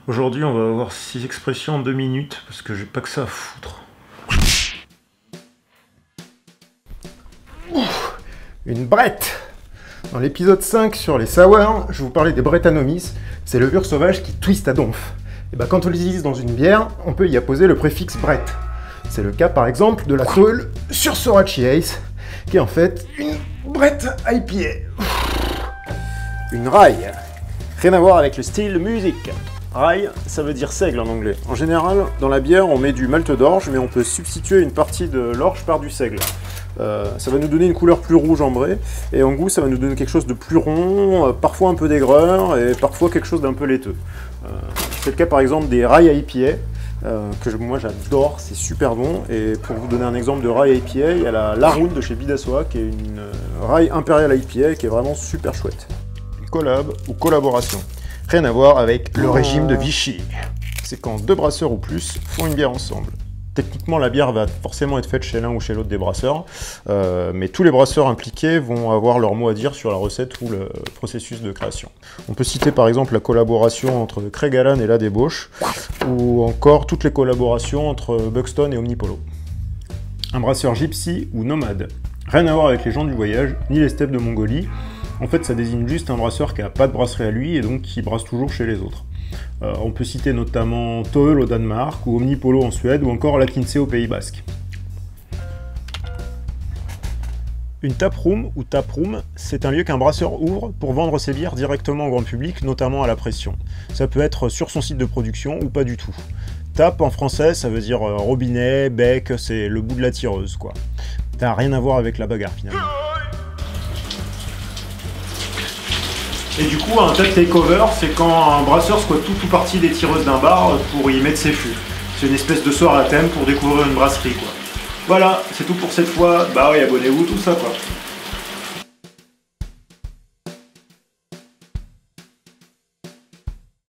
Aujourd'hui, on va avoir 6 expressions en 2 minutes, parce que j'ai pas que ça à foutre. Une brette. Dans l'épisode 5 sur les sours, je vous parlais des Brettanomys, ces levures sauvages qui twistent à donf. Et bah quand on les utilise dans une bière, on peut y apposer le préfixe brett. C'est le cas par exemple de la Tall sur Sorachi Ace, qui est en fait une brette IPA. Une rye. Rien à voir avec le style de musique. Rye, ça veut dire seigle en anglais. En général, dans la bière, on met du malt d'orge, mais on peut substituer une partie de l'orge par du seigle. Ça va nous donner une couleur plus rouge ambrée, et en goût, ça va nous donner quelque chose de plus rond, parfois un peu d'aigreur, et parfois quelque chose d'un peu laiteux. C'est le cas par exemple des Rye IPA, que moi j'adore, c'est super bon. Et pour vous donner un exemple de Rye IPA, il y a la Laroun de chez Bidassoa, qui est une Rye Imperial IPA, qui est vraiment super chouette. Collab ou collaboration. Rien à voir avec le régime de Vichy. C'est quand deux brasseurs ou plus font une bière ensemble. Techniquement, la bière va forcément être faite chez l'un ou chez l'autre des brasseurs, mais tous les brasseurs impliqués vont avoir leur mot à dire sur la recette ou le processus de création. On peut citer par exemple la collaboration entre Craig Allen et La Débauche, ou encore toutes les collaborations entre Buxton et Omnipolo. Un brasseur gypsy ou nomade. Rien à voir avec les gens du voyage, ni les steppes de Mongolie. En fait, ça désigne juste un brasseur qui n'a pas de brasserie à lui et donc qui brasse toujours chez les autres. On peut citer notamment Toöl au Danemark, ou Omnipolo en Suède, ou encore La Kinsey au Pays Basque. Une taproom ou taproom, c'est un lieu qu'un brasseur ouvre pour vendre ses bières directement au grand public, notamment à la pression. Ça peut être sur son site de production ou pas du tout. Tap en français, ça veut dire robinet, bec, c'est le bout de la tireuse, quoi. Ça n'a rien à voir avec la bagarre finalement. Et du coup, un tap takeover, c'est quand un brasseur squatte tout ou partie des tireuses d'un bar pour y mettre ses fûts. C'est une espèce de soir à thème pour découvrir une brasserie, quoi. Voilà, c'est tout pour cette fois. Bah oui, abonnez-vous, tout ça, quoi.